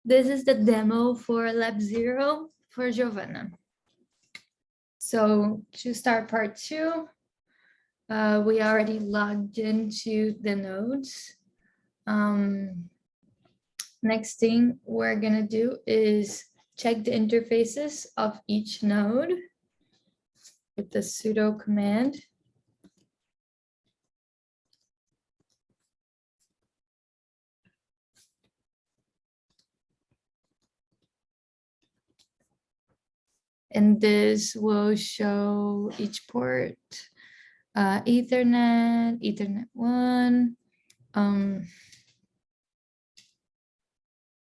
This is the demo for Lab 0 for Giovanna. So to start part 2, we already logged into the nodes. Next thing we're gonna do is check the interfaces of each node with the sudo command. And this will show each port, Ethernet, Ethernet 1.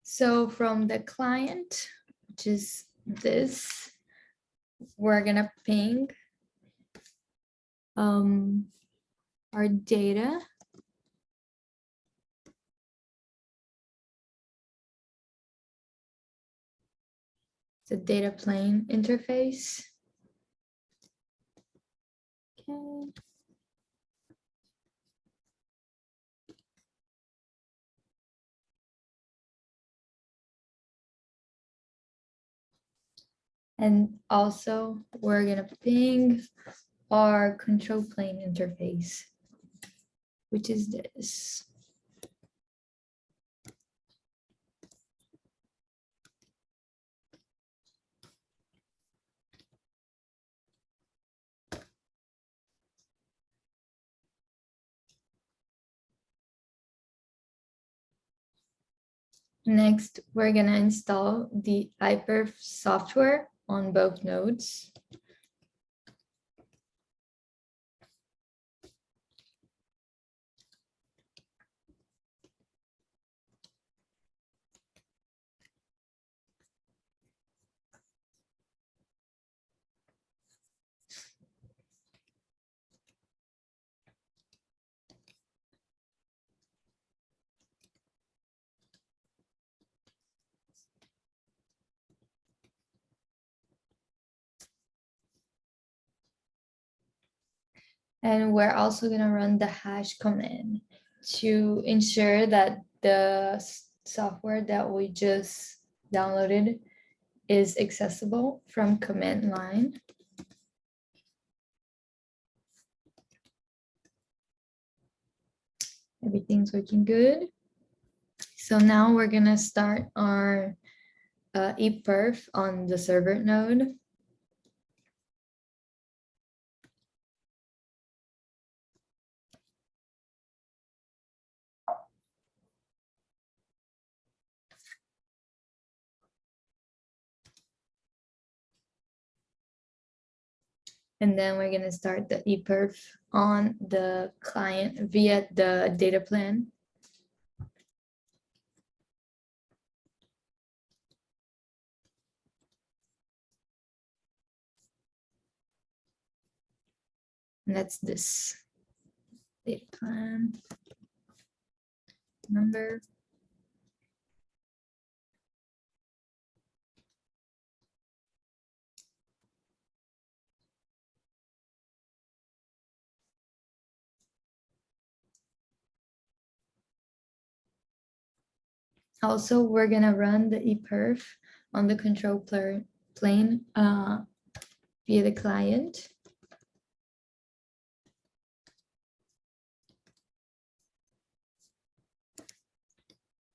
So from the client, which is this, we're gonna ping our data. The data plane interface. Okay. And also we're gonna ping our control plane interface, which is this. Next, we're gonna install the iPerf software on both nodes. And we're also gonna run the hash command to ensure that the software that we just downloaded is accessible from command line. Everything's working good. So now we're gonna start our ePerf on the server node. And then we're gonna start the ePerf on the client via the data plan. And that's this data plan number. Also, we're gonna run the ePerf on the control plane via the client.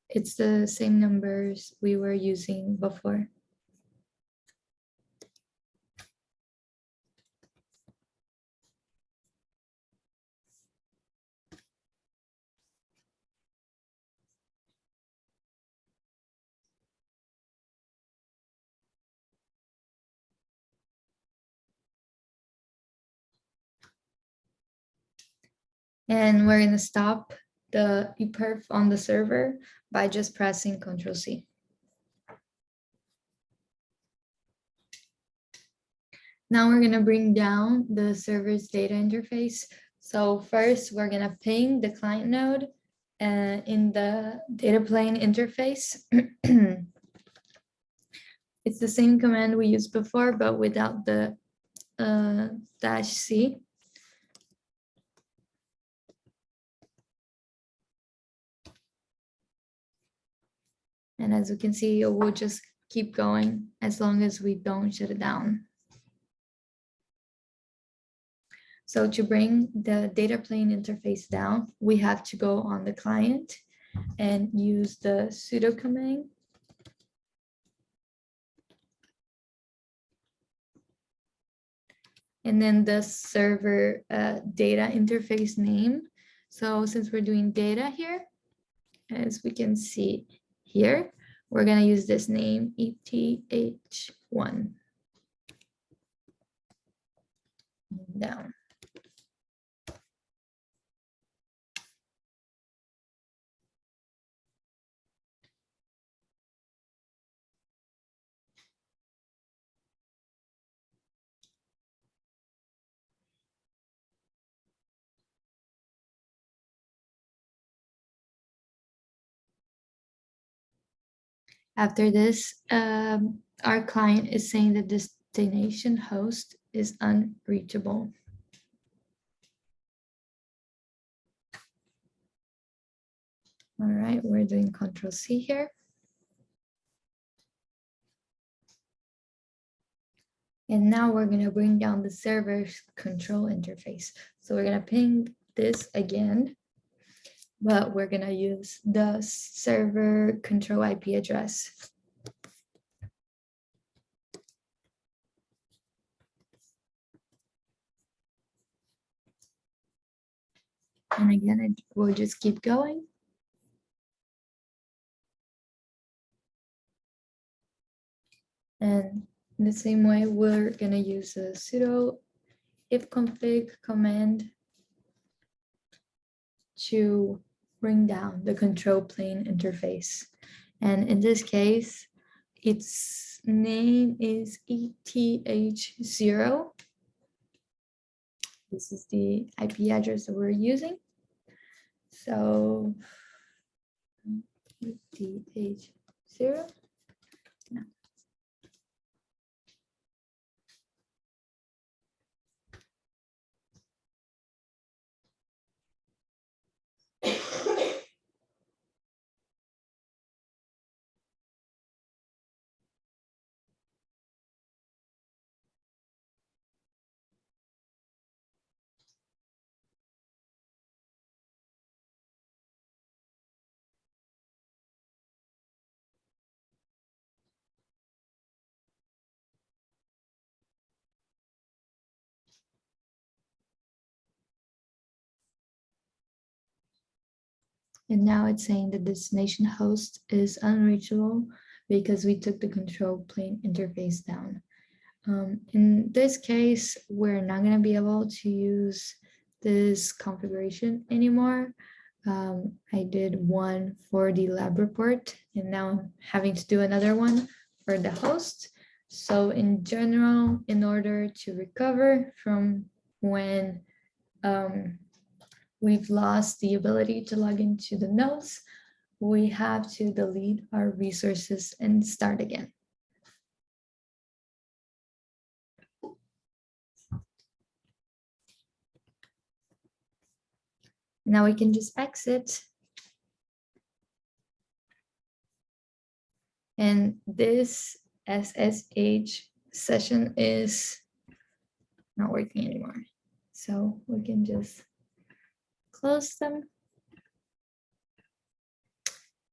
It's the same numbers we were using before. And we're gonna stop the ePerf on the server by just pressing Ctrl+C. Now we're gonna bring down the server's data interface. So first we're gonna ping the client node in the data plane interface. It's the same command we used before, but without the -C. And as you can see, it will just keep going as long as we don't shut it down. So to bring the data plane interface down, we have to go on the client and use the sudo command. And then the server data interface name. So since we're doing data here, as we can see here, we're gonna use this name, ETH1. Down. After this, our client is saying the destination host is unreachable. All right, we're doing Control C here. And now we're gonna bring down the server's control interface. So we're gonna ping this again, but we're gonna use the server control IP address. And again, it will just keep going. And in the same way, we're gonna use a sudo ifconfig command to bring down the control plane interface. And in this case, its name is ETH0. This is the IP address that we're using. So ETH0. No. And now it's saying the destination host is unreachable because we took the control plane interface down. In this case, we're not going to be able to use this configuration anymore. I did one for the lab report, and now I'm having to do another one for the host. So in general, in order to recover from when we've lost the ability to log into the nodes, we have to delete our resources and start again. Now we can just exit. And this SSH session is not working anymore. So we can just close them.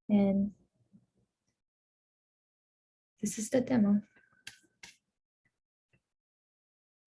And this is the demo.